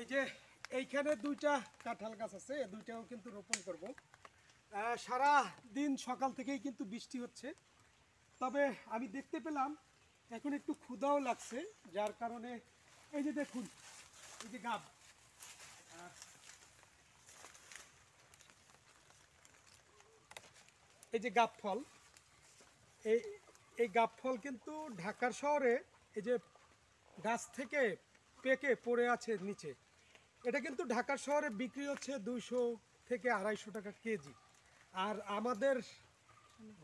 এই যে এইখানে দুইটা কাঁঠাল গাছ আছে, এই দুইটাও কিন্তু রোপণ করব। সারা দিন সকাল থেকেই কিন্তু বৃষ্টি হচ্ছে, তবে আমি দেখতে পেলাম এখন একটু ক্ষুধাও লাগছে, যার কারণে এই যে দেখুন, এই যে গাব, এই যে গাব ফল, এই এই গাব ফল কিন্তু ঢাকার শহরে এই যে গাছ থেকে পেকে পড়ে আছে নিচে, এটা কিন্তু ঢাকার শহরে বিক্রি হচ্ছে 200 থেকে 250 টাকা কেজি। আর আমাদের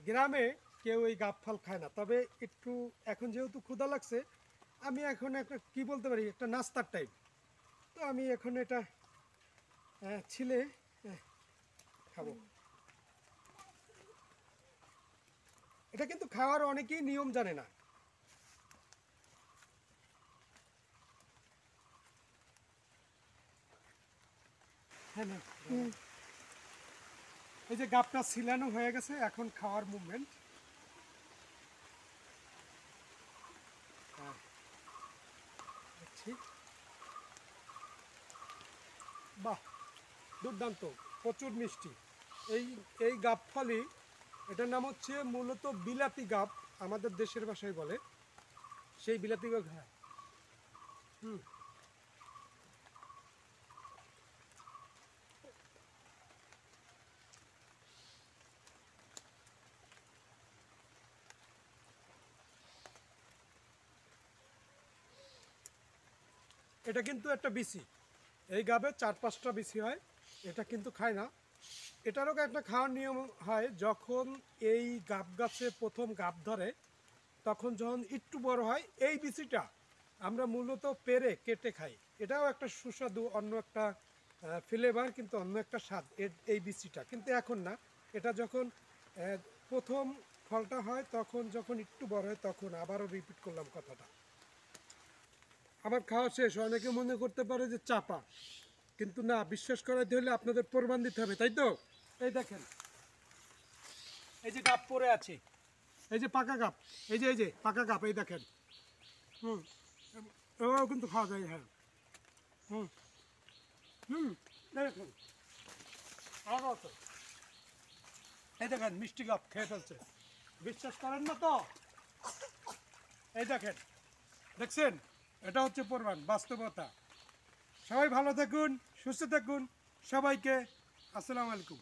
গ্রামে কেউ এই গাব ফল খায় না। তবে একটু এখন যেহেতু ক্ষুধা লাগছে, আমি এখন একটা কি বলতে পারি, একটা নাস্তার টাইপ, তো আমি এখন এটা ছিলে খাবো। এটা কিন্তু খাওয়ার অনেকেই নিয়ম জানে না। হ্যাঁ না, এই যে গাবটা ছিলানো হয়ে গেছে, এখন খাওয়ার মুভমেন্ট। বাহ, দুর্দান্ত, প্রচুর মিষ্টি। এই এই গাব ফলই, এটার নাম হচ্ছে মূলত বিলাতি গাব, আমাদের দেশের ভাষায় বলে সেই বিলাতি গাব। হ্যাঁ, এটা কিন্তু একটা বিসি, এই গাবে 4-5টা বিসি হয়, এটা কিন্তু খায় না। এটারও একটা খাওয়ার নিয়ম হয়, যখন এই গাব গাছে প্রথম গাব ধরে, তখন যখন একটু বড় হয় এই বিচিটা আমরা মূলত পেরে কেটে খাই। এটাও একটা সুস্বাদু, অন্য একটা ফ্লেভার, কিন্তু অন্য একটা স্বাদ এই বিচিটা। কিন্তু এখন না, এটা যখন প্রথম ফলটা হয়, তখন যখন একটু বড় হয়, তখন আবারও রিপিট করলাম কথাটা। আমার খাওয়া শেষ। অনেকে মনে করতে পারে যে চাপা, কিন্তু না, বিশ্বাস করাইতে হলে আপনাদের প্রমাণ দিতে হবে, তাই তো? এই দেখেন, এই যে গাব পড়ে আছে, এই যে পাকা গাব, এই যে পাকা গাব, এই দেখেন। হুম, এও কিন্তু খাওয়া যায়। হ্যাঁ, হুম হুম, দেখেন, আরও আছে। এই দেখেন, মিষ্টি গাব খেয়ে ফেলছে। বিশ্বাস করেন না তো? এই দেখেন, দেখছেন? এটা হচ্ছে প্রমাণ, বাস্তবতা। সবাই ভালো থাকুন, সুস্থ থাকুন। সবাইকে আসসালামু আলাইকুম।